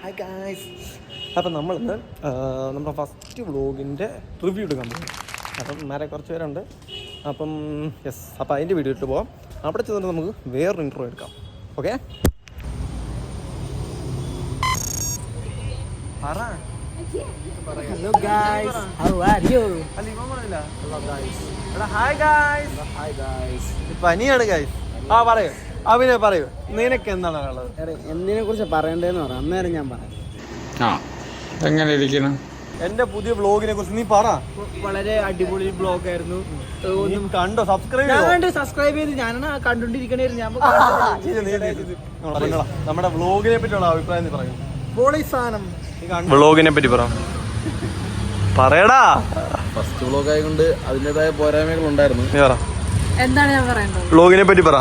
Hi guys. അപ്പം നമ്മളിന്ന് നമ്മുടെ ഫസ്റ്റ് വ്ളോഗിൻ്റെ റിവ്യൂ എടുക്കാൻ പോകും. അപ്പം നേരെ കുറച്ച് പേരുണ്ട്. അപ്പം യെസ്, അപ്പം അതിൻ്റെ വീഡിയോ ഇട്ട് പോകാം. അവിടെ ചെന്നിട്ട് നമുക്ക് വേറൊരു ഇൻട്രോ എടുക്കാം. Okay. Hello guys, how are you? Hello guys. Hi guys. Hi guys. പനിയാണ് ഗായ്സ്. ആ പറയൂ, അഭിനയ പറയൂ, നിനക്ക് എന്താണ് ഉള്ളത്? എന്തിനെ കുറിച്ച് പറയണ്ടേന്ന് പറയാം, അന്നേരം ഞാൻ പറയാം. എങ്ങനെ ഇരിക്കണം? എന്റെ പുതിയ വ്ളോഗിനെ കുറിച്ച് നീ പറ. വളരെ അടിപൊളി ബ്ലോഗ് ആയിരുന്നു. കണ്ടോ? സബ്സ്ക്രൈബ് ചെയ്ത് ഞാനാണ് കണ്ടോണ്ടിരിക്കണായിരുന്നു. നമ്മുടെ വ്ളോഗിനെ പറ്റിയുള്ള അഭിപ്രായം നീ പറയൂ. പൊളി സാധനം. വ്ളോഗിനെ പറ്റി പറയടാ. ഫസ്റ്റ് വ്ളോഗ് ആയതുകൊണ്ട് അതിൻ്റെതായ പോരായ്മകൾ ഉണ്ടായിരുന്നു. നീ പറ, എന്താണ് ഞാൻ പറയേണ്ടത്? വ്ളോഗിനെ പറ്റി പറ.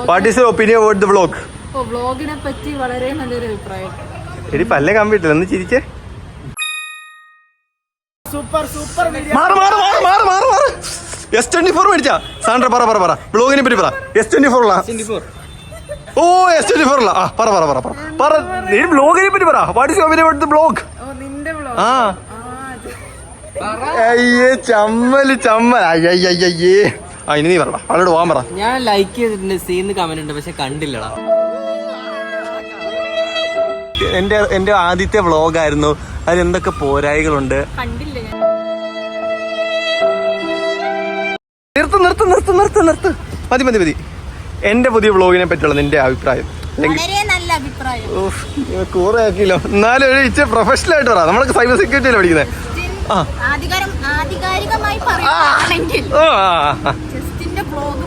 What is your opinion about the vlog? വ്ളോഗിനെ പറ്റി വളരെ നല്ലൊരു അഭിപ്രായം. എടി പല്ലേ കമ്പിട്ടില്ല, ഒന്ന് ചിരിച്ചേ. Super super. S24 മേടിച്ചാ സാൻഡ്ര? പറ വ്ളോഗിനെ പറ്റി പറ. S24 ഓ S24 പറ നീ വ്ളോഗിനെ പറ്റി പറ. What is your opinion about the vlog? നിന്റെ വ്ളോഗ്. അയ്യേ ചമ്മൽ അയ്യയ്യേ. ഇനി നീ പറടാ, അവളോട് പോകാൻ പറ. ഞാൻ ലൈക്ക് ചെയ്തിട്ടുണ്ട്, സീന്ന് കമന്റ് ഉണ്ട്, പക്ഷെ കണ്ടില്ലടാ. എന്റെ ആദ്യത്തെ വ്ളോഗായിരുന്നു. അതിൽ എന്തൊക്കെ പോരായികളുണ്ട്. കണ്ടില്ല ഞാൻ. നിർത്ത്. മതി. എന്റെ പുതിയ വ്ളോഗിനെ പറ്റിയുള്ള നിന്റെ അഭിപ്രായം. വളരെ നല്ല അഭിപ്രായം. കൂറെ ആക്കിയല്ലോ. എന്നാലും ഒരു ഇച്ചിരി പ്രൊഫഷണൽ ആയിട്ട് പറ. നമ്മളൊക്കെ സൈബർ സെക്യൂരിറ്റി അല്ലേ പഠിക്കുന്നത്. ആധികാരികമായി പറയുകയാണെങ്കിൽ ജസ്റ്റിന്റെ വ്ളോഗ്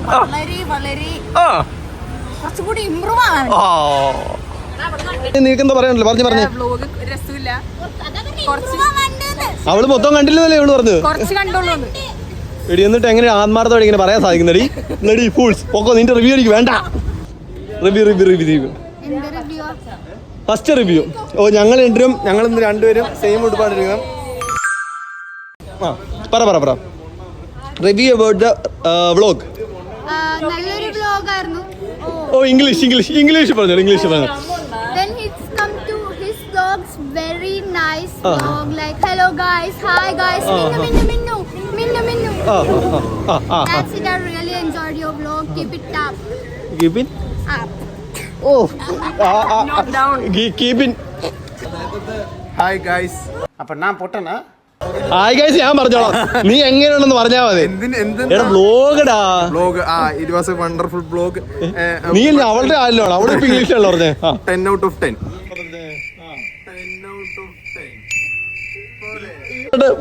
വളരെ കുറച്ചുകൂടി ഇമ്പ്രൂവ് ആണ്. നീക്കെന്താ പറയാനല്ലോ? പറഞ്ഞു വ്ളോഗ് രസമില്ല. അവള് മൊത്തം കണ്ടില്ലല്ലേ അവള് പറഞ്ഞു. കുറച്ച് കണ്ടോളൂ. എടി എന്നിട്ട് എങ്ങനെ ആത്മാർത്ഥത്തോടെ ഇങ്ങനെ പറയാൻ സാധിക്കുന്നടി? ഫൂൾസ് പൊക്കോ. നിന്റെ റിവ്യൂ എനിക്ക് വേണ്ട. Review first review. ഞങ്ങൾ ഇന്ന് രണ്ടുപേരും സെയിം ഉടുപ്പാണ്ടിരിക്കണം. പറ റിവ്യൂ അബൌട്ട് ദ വ്ളോഗ്. നല്ലൊരു വ്ലോഗായിരുന്നു. ഇംഗ്ലീഷ് പറഞ്ഞു. Then he's come to his vlogs, very nice vlog, like hello guys, hi guys, minnu. That's it. I really enjoyed your vlog. Keep it up. Keep it. Hi guys. അപ്പൊ ഞാൻ പൊട്ടനാ? Hi guys ഞാൻ പറഞ്ഞോളാം. നീ എങ്ങനെയാണെന്ന് പറഞ്ഞാ മതി. വ്ളോഗടാ. It was a wonderful vlog. നീ അവളുടെ ആരിലാണ്? അവിടെ ഇപ്പൊ ഇംഗ്ലീഷിലല്ലോ പറഞ്ഞേ. 10 out of 10.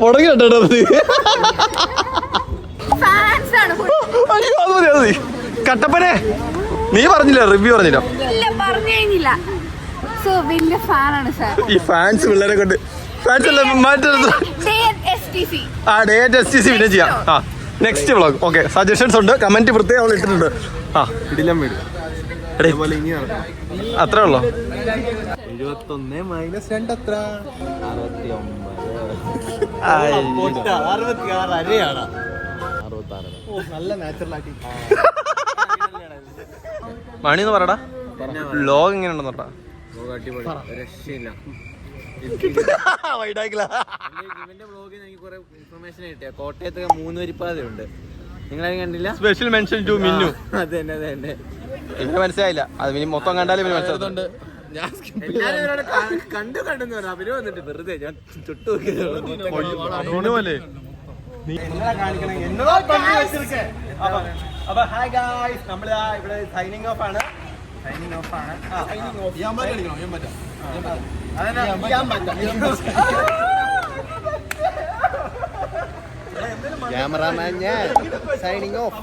പുറകെ Fans ആണ്. അയ്യോ അത് മതി. കട്ടപ്പനെ നീ പറഞ്ഞില്ല, റിവ്യൂ പറഞ്ഞില്ല. ഇല്ല പറഞ്ഞില്ല. സോ വലിയ ഫാനാണ് സാർ. ഈ ഫാൻസ് പിള്ളേരെ കൊണ്ട് ഫാൻസ് അല്ല മാറ്റരുത്. STC പിന്നെ ചെയ്യാം. Next vlog. ഓക്കെ, സജഷൻസ് ഉണ്ട്, കമന്റ് പ്രത്യേകം അവൾ ഇട്ടിട്ടുണ്ട്. ഇടിലം വീട് അത്രേ ഉള്ളോ? 21 - 2 എത്ര? 66. നല്ല നാച്ചുറലാക്കി മണിന്ന് പറടാ. വ്ളോഗ് എങ്ങനെയുണ്ടെന്ന് പറടാ. രക്ഷയില്ല. വൈഡാക്കില്ല. ഇവന്റെ വ്ളോഗിൽ എനിക്ക് കുറെ ഇൻഫർമേഷൻ കിട്ടിയ. കോട്ടയത്ത് 3 വരിപ്പാതയുണ്ട്. നിങ്ങളാരും കണ്ടില്ല? സ്പെഷ്യൽ മെൻഷൻ ടു മിന്നു. അത് തന്നെ. ഇവന് മനസ്സിലായില്ല. അത് ഇനി മൊത്തം കണ്ടാലും ഇവന് മനസ്സിലാകുന്നുണ്ട്. കണ്ടെന്ന് പറഞ്ഞു. അവര് വന്നിട്ട് വെറുതെ ഞാൻ ചുട്ടു നോക്കിയത്. അപ്പൊ ഹായ് ഗായ്സ്, നമ്മളിതാ ഇവിടെ സൈനിങ് ഓഫ് ആണ്. ക്യാമറാമാൻ ഞാൻ സൈനിങ് ഓഫ്.